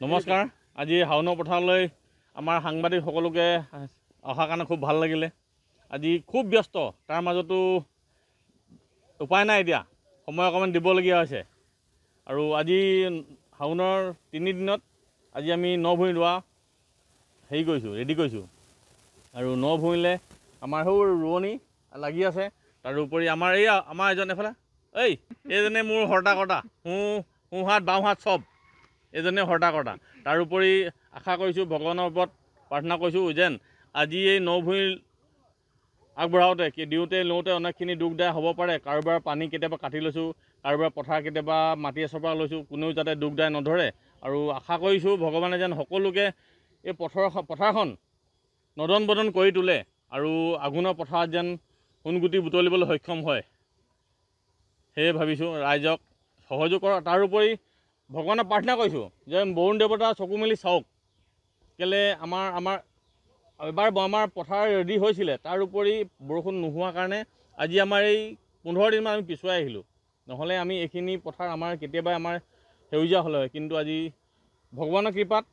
নমস্কাৰ। আজি হাওনৰ পথাৰলৈ আমাৰ সাংবাদিক সকলোকে অহাৰ কাৰণে খুব ভাল লাগিলে। আজি খুব ব্যস্ত, তাৰ মাজতো উপায় নাই, এতিয়া সময় অকণমান দিবলগীয়া হৈছে। আৰু আজি হাওনৰ 3 দিনত আজি আমি ন ভূঁই ৰোৱা ৰেডি কৰিছোঁ। আৰু ন ভূঁইলে আমাৰ সৌ ৰোৱনী লাগি আছে। তাৰোপৰি আমাৰ এজন এফালে এইজনে মোৰ হৰ্তা-কৰ্তা, সোঁহাত বাওঁহাত চব এইজনে হৰ্তা-কৰ্তা। তাৰোপৰি আশা কৰিছোঁ, ভগৱানৰ ওপৰত প্ৰাৰ্থনা কৰিছোঁ যেন আজি এই ন ভূঁই আগবঢ়াওঁতে দিওঁতে লওঁতে অনেকখিনি দুখ দায় হ'ব পাৰে। কাৰোবাৰ পানী কেতিয়াবা কাটি লৈছোঁ, কাৰোবাৰ পথাৰ কেতিয়াবা মাটি চপৰা লৈছোঁ, কোনেও যাতে দুখ দায় নধৰে। আৰু আশা কৰিছোঁ ভগৱানে যেন সকলোকে এই পথাৰখন নদন বদন কৰি তোলে আৰু আঘোণৰ পথাৰত যেন সোণগুটি বুটলিবলৈ সক্ষম হয়। সেয়ে ভাবিছোঁ ৰাইজক সহযোগ কৰক। তাৰোপৰি ভগৱানক প্ৰাৰ্থনা কৰিছোঁ যে বৰুণ দেৱতা চকু মেলি চাওক। কেলৈ আমাৰ এবাৰ আমাৰ পথাৰ ৰেডি হৈছিলে, তাৰোপৰি বৰষুণ নোহোৱাৰ কাৰণে আজি আমাৰ এই 15 দিনমান আমি পিছুৱাই আহিলোঁ। নহ'লে আমি এইখিনি পথাৰ আমাৰ কেতিয়াবা আমাৰ সেউজীয়া হ'লে হয়। কিন্তু আজি ভগৱানৰ কৃপাত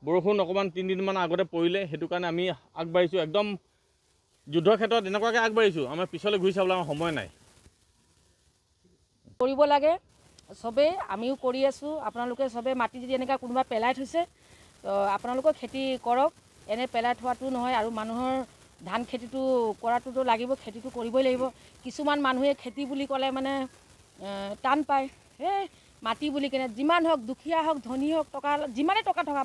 বৰষুণ অকণমান 3 দিনমান আগতে পৰিলে, সেইটো কাৰণে আমি আগবাঢ়িছোঁ। একদম যুদ্ধৰ ক্ষেত্ৰত এনেকুৱাকৈ আগবাঢ়িছোঁ, আমাৰ পিছলৈ ঘূৰি চাবলৈ আমাৰ সময় নাই। কৰিব লাগে চবেই, আমিও কৰি আছোঁ। আপোনালোকে চবেই মাটি যদি এনেকৈ কোনোবা পেলাই থৈছে, তো আপোনালোকেও খেতি কৰক। এনে পেলাই থোৱাটো নহয়। আৰু মানুহৰ ধান খেতিটো কৰাটোতো লাগিব, খেতিটো কৰিবই লাগিব। কিছুমান মানুহে খেতি বুলি ক'লে মানে টান পায়। মাটি বুলি কেনে যিমান হওক, দুখীয়া হওক ধনী হওক, যিমানেই টকা থকা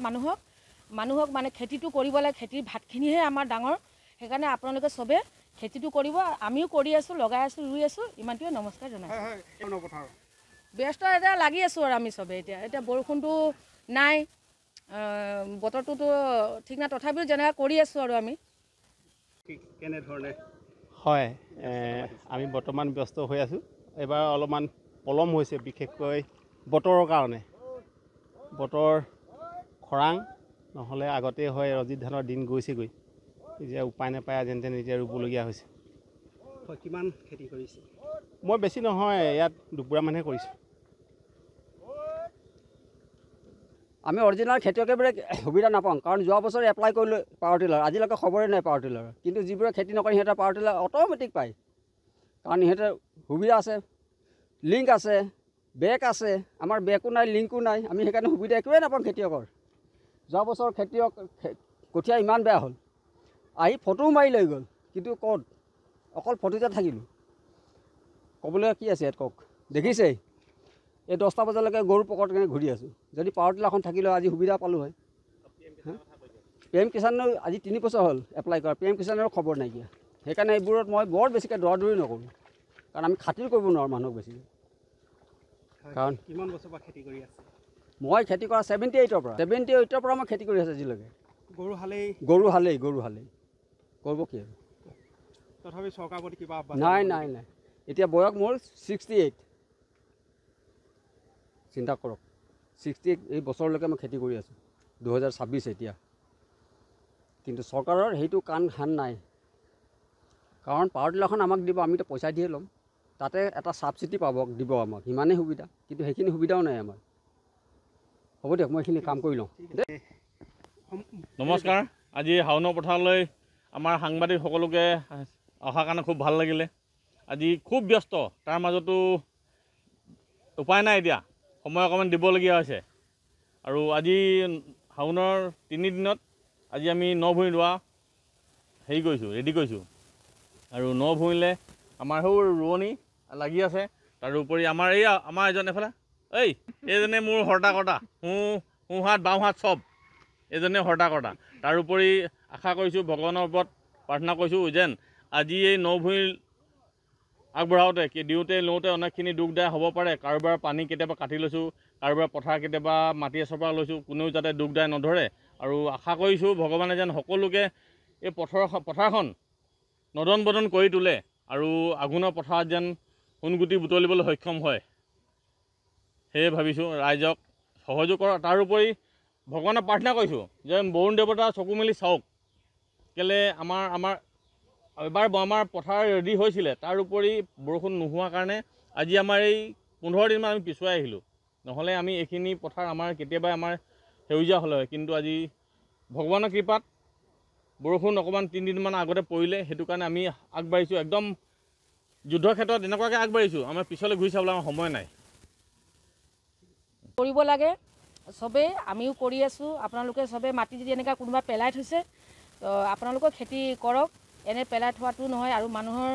মানুহক মানে খেতিটো কৰিব লাগে। খেতিৰ ভাতখিনিহে আমাৰ ডাঙৰ। সেইকাৰণে আপোনালোকে চবেই খেতিটো কৰিব। আমিও কৰি আছোঁ, লগাই আছোঁ, ৰুই আছোঁ। ইমানটোৱে নমস্কাৰ জনাইছোঁ। ব্যস্ত এতিয়া লাগি আছোঁ আৰু আমি চবেই এতিয়া বৰষুণটো নাই, বতৰটোতো ঠিক নাই, তথাপিও যেনেকৈ কৰি আছোঁ আৰু আমি কেনেধৰণে হয় আমি বৰ্তমান ব্যস্ত হৈ আছোঁ। এইবাৰ অলপমান পলম হৈছে, বিশেষকৈ বতৰৰ কাৰণে। বতৰ খৰাং, নহ'লে আগতেই হয় ৰঞ্জিত ধানৰ দিন গৈছেগৈ। এতিয়া উপায় নাপায় যেন তেন এতিয়া ৰুবলগীয়া হৈছে। কিমান খেতি কৰিছে? মই বেছি নহয়, ইয়াত দুপুৰামানহে কৰিছোঁ। আমি অৰিজিনেল খেতিয়কবোৰে সুবিধা নাপাওঁ, কাৰণ যোৱা বছৰ এপ্লাই কৰিলোঁ পাৱাৰ টিলাৰ, আজিলৈকে খবৰেই নাই পাৱাৰ টিলাৰ। কিন্তু যিবোৰে খেতি নকৰে সিহঁতে পাৱাৰ টিলাৰ অট'মেটিক পায়, কাৰণ সিহঁতে সুবিধা আছে, লিংক আছে, বেগ আছে। আমাৰ বেগো নাই, লিংকো নাই। আমি সেইকাৰণে সুবিধা একোৱেই নাপাওঁ খেতিয়কৰ। যোৱা বছৰ খেতিয়ক কঠীয়া ইমান বেয়া হ'ল, আহি ফটোও মাৰি লৈ গ'ল, কিন্তু ক'ত অকল ফটোতে থাকিলোঁ। ক'বলৈ কি আছে ইয়াত কওক? দেখিছেই এই 10টা বজালৈকে গৰু পকৰত কেনে ঘূৰি আছোঁ। যদি পাৱাৰ টিলাৰখন থাকিলে আজি সুবিধা পালোঁ হয়। PM কিষাণৰ আজি 3 বছৰ হ'ল এপ্লাই কৰা, PM কিষাণৰো খবৰ নাইকিয়া। সেইকাৰণে এইবোৰত মই বৰ বেছিকৈ দৌৰা-দৌৰি নকৰোঁ, কাৰণ আমি খাতিৰ কৰিব নোৱাৰোঁ মানুহক বেছিকৈ। কাৰণ কিমান বছৰৰ পৰা খেতি কৰি আছে? মই খেতি কৰা 78ৰ পৰা মই খেতি কৰি আছোঁ আজিলৈকে। গৰু হালেই কৰিব কি আৰু? তথাপি চৰকাৰৰ প্ৰতি কিবা নাই। এতিয়া বয়স মোৰ 68। চিন্তা কৰক, 68 এই বছৰলৈকে মই খেতি কৰি আছোঁ, 2026 এতিয়া। কিন্তু চৰকাৰৰ সেইটো কাণ হান নাই, কাৰণ পাৱাৰ টিলাৰখন আমাক দিব, আমিতো পইচা দিয়ে ল'ম। তাতে এটা ছাবচিডি দিব আমাক, সিমানেই সুবিধা। কিন্তু সেইখিনি সুবিধাও নাই আমাৰ। হ'ব দিয়ক, মই এইখিনি কাম কৰি লওঁ। নমস্কাৰ। আজি হাওনৰ পথাৰলৈ আমাৰ সাংবাদিক সকলোকে অহাৰ কাৰণে খুব ভাল লাগিলে। আজি খুব ব্যস্ত, তাৰ মাজতো উপায় নাই, এতিয়া সময় অকণমান দিবলগীয়া হৈছে। আৰু আজি হাওনৰ 3 দিনত আজি আমি ন ভূঁই ৰোৱা ৰেডি কৰিছোঁ। আৰু ন ভূঁইলে আমাৰ সৌ ৰোৱনী লাগি আছে। তাৰোপৰি আমাৰ এজন এফালে এইজনে মোৰ হৰ্তা-কৰ্তা, সোঁহাত বাওঁহাত চব এইজনে হৰ্তা-কৰ্তা। তাৰোপৰি আশা কৰিছোঁ, ভগৱানৰ ওপৰত প্ৰাৰ্থনা কৰিছোঁ যেন আজি এই ন ভূঁই আগবঢ়াওঁতে দিওঁতে লওঁতে অনেকখিনি দুখ দায় হ'ব পাৰে। কাৰোবাৰ পানী কেতিয়াবা কাটি লৈছোঁ, কাৰোবাৰ পথাৰ কেতিয়াবা মাটি চপৰা লৈছোঁ, কোনেও যাতে দুখ দায় নধৰে। আৰু আশা কৰিছোঁ ভগৱানে যেন সকলোকে এই পথাৰখন নদন বদন কৰি তোলে আৰু আঘোণৰ পথাৰত যেন সোণগুটি বুটলিবলৈ সক্ষম হয়। সেয়ে ভাবিছোঁ ৰাইজক সহযোগ কৰক। তাৰোপৰি ভগৱানক প্ৰাৰ্থনা কৰিছোঁ যে বৰুণ দেৱতা চকু মেলি চাওক। কেলৈ এবাৰ আমাৰ পথাৰ ৰেডি হৈছিলে, তাৰোপৰি বৰষুণ নোহোৱাৰ কাৰণে আজি আমাৰ এই 15 দিনমান আমি পিছুৱাই আহিলোঁ। নহ'লে আমি এইখিনি পথাৰ আমাৰ কেতিয়াবাই আমাৰ সেউজীয়া হ'ল হয়। কিন্তু আজি ভগৱানৰ কৃপাত বৰষুণ অকণমান 3 দিনমান আগতে পৰিলে, সেইটো কাৰণে আমি আগবাঢ়িছোঁ। একদম যুদ্ধৰ ক্ষেত্ৰত এনেকুৱাকৈ আগবাঢ়িছোঁ, আমাৰ পিছলৈ ঘূৰি চাবলৈ আমাৰ সময় নাই। কৰিব লাগে চবেই, আমিও কৰি আছোঁ। আপোনালোকে চবেই মাটি যদি এনেকুৱা কোনোবা পেলাই থৈছে, তো আপোনালোকেও খেতি কৰক। এনে পেলাই থোৱাটো নহয়, আৰু মানুহৰ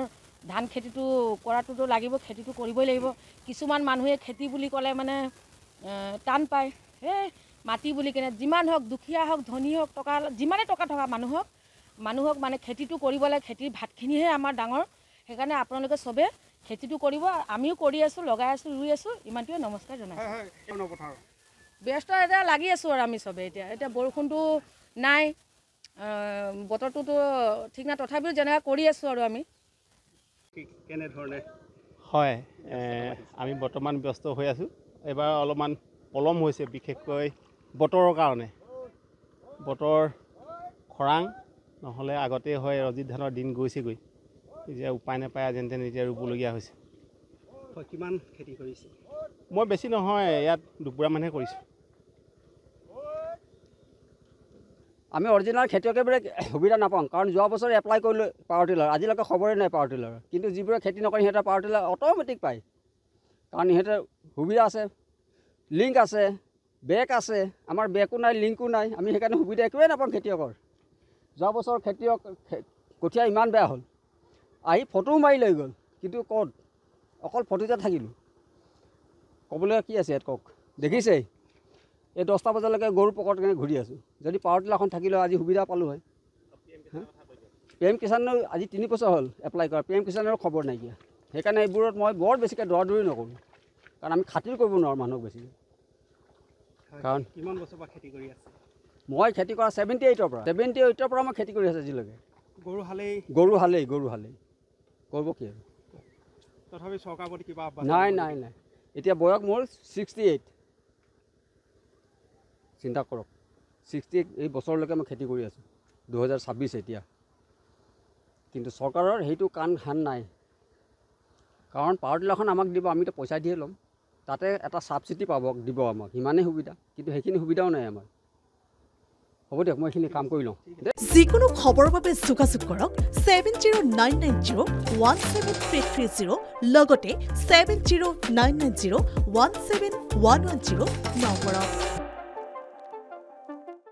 ধান খেতিটো কৰাটোতো লাগিব, খেতিটো কৰিবই লাগিব। কিছুমান মানুহে খেতি বুলি ক'লে মানে টান পায়। এই মাটি বুলি কেনে যিমান হওক, দুখীয়া হওক, ধনী হওক, টকা যিমানেই টকা থকা মানুহক মানে খেতিটো কৰিব লাগে। খেতিৰ ভাতখিনিহে আমাৰ ডাঙৰ। সেইকাৰণে আপোনালোকে চবে খেতিটো কৰিব। আমিও কৰি আছোঁ, লগাই আছোঁ, ৰুই আছোঁ। ইমানটোৱে নমস্কাৰ জনাইছোঁ। ব্যস্ত এতিয়া লাগি আছোঁ আৰু আমি চবে এতিয়া বৰষুণটো নাই, বতৰটোতো ঠিক নাই, তথাপিও যেনেকৈ কৰি আছোঁ আৰু আমি। কেনেধৰণে? হয়, আমি বৰ্তমান ব্যস্ত হৈ আছোঁ। এইবাৰ অলপমান পলম হৈছে, বিশেষকৈ বতৰৰ কাৰণে। বতৰ খৰাং, নহ'লে আগতেই হয় ৰঞ্জিত ধানৰ দিন গৈছেগৈ। এতিয়া উপায় নাপায় যেন তেন এতিয়া ৰুবলগীয়া হৈছে। কিমান খেতি কৰিছে? মই বেছি নহয়, ইয়াত দুপুৰামানহে কৰিছোঁ। আমি অৰিজিনেল খেতিয়কবোৰে সুবিধা নাপাওঁ, কাৰণ যোৱা বছৰ এপ্লাই কৰিলোঁ পাৱাৰ টিলাৰ, আজিলৈকে খবৰেই নাই পাৱাৰ টিলাৰ। কিন্তু যিবোৰে খেতি নকৰে সিহঁতে পাৱাৰ টিলাৰ অট'মেটিক পায়, কাৰণ সিহঁতে সুবিধা আছে, লিংক আছে, বেগ আছে। আমাৰ বেগো নাই, লিংকো নাই, আমি সেইকাৰণে সুবিধা একোৱেই নাপাওঁ খেতিয়কৰ। যোৱা বছৰ খেতিয়ক কঠীয়া ইমান বেয়া হ'ল, আহি ফটোও মাৰি লৈ গ'ল, কিন্তু ক'ত অকল ফটোতে থাকিলোঁ। ক'বলৈ কি আছে ইয়াত কওক? দেখিছেই এই 10টা বজালৈকে গৰু পকৰত কেনে ঘূৰি আছোঁ। যদি পাৱাৰ টিলাৰখন থাকিলে আজি সুবিধা পালোঁ হয়। PM কিষাণৰ আজি 3 বছৰ হ'ল এপ্লাই কৰা, PM কিষাণৰো খবৰ নাইকিয়া। সেইকাৰণে এইবোৰত মই বৰ বেছিকৈ দৌৰা-দৌৰি নকৰোঁ, কাৰণ আমি খাতিৰ কৰিব নোৱাৰোঁ মানুহক বেছিকৈ। কাৰণ কিমান বছৰ পৰা খেতি কৰি আছে? মই খেতি কৰা 78ৰ পৰা মই খেতি কৰি আছোঁ আজিলৈকে। গৰু হালেই কৰিব কি আৰু? তথাপি চৰকাৰৰ প্ৰতি কিবা নাই। এতিয়া বয়স মোৰ 68। চিন্তা কৰক, 68 এই বছৰলৈকে মই খেতি কৰি আছোঁ, 2026 এতিয়া। কিন্তু চৰকাৰৰ সেইটো কাণ ধান নাই, কাৰণ পাৱাৰ টিলাৰখন আমাক দিব, আমিতো পইচা দিয়ে ল'ম, তাতে এটা ছাবচিডি দিব আমাক, সিমানেই সুবিধা। কিন্তু সেইখিনি সুবিধাও নাই আমাৰ। হ'ব দিয়ক, মই এইখিনি কাম কৰি লওঁ। যিকোনো খবৰৰ বাবে যোগাযোগ কৰক 7099017330 লগতে 7099017110 নম্বৰত।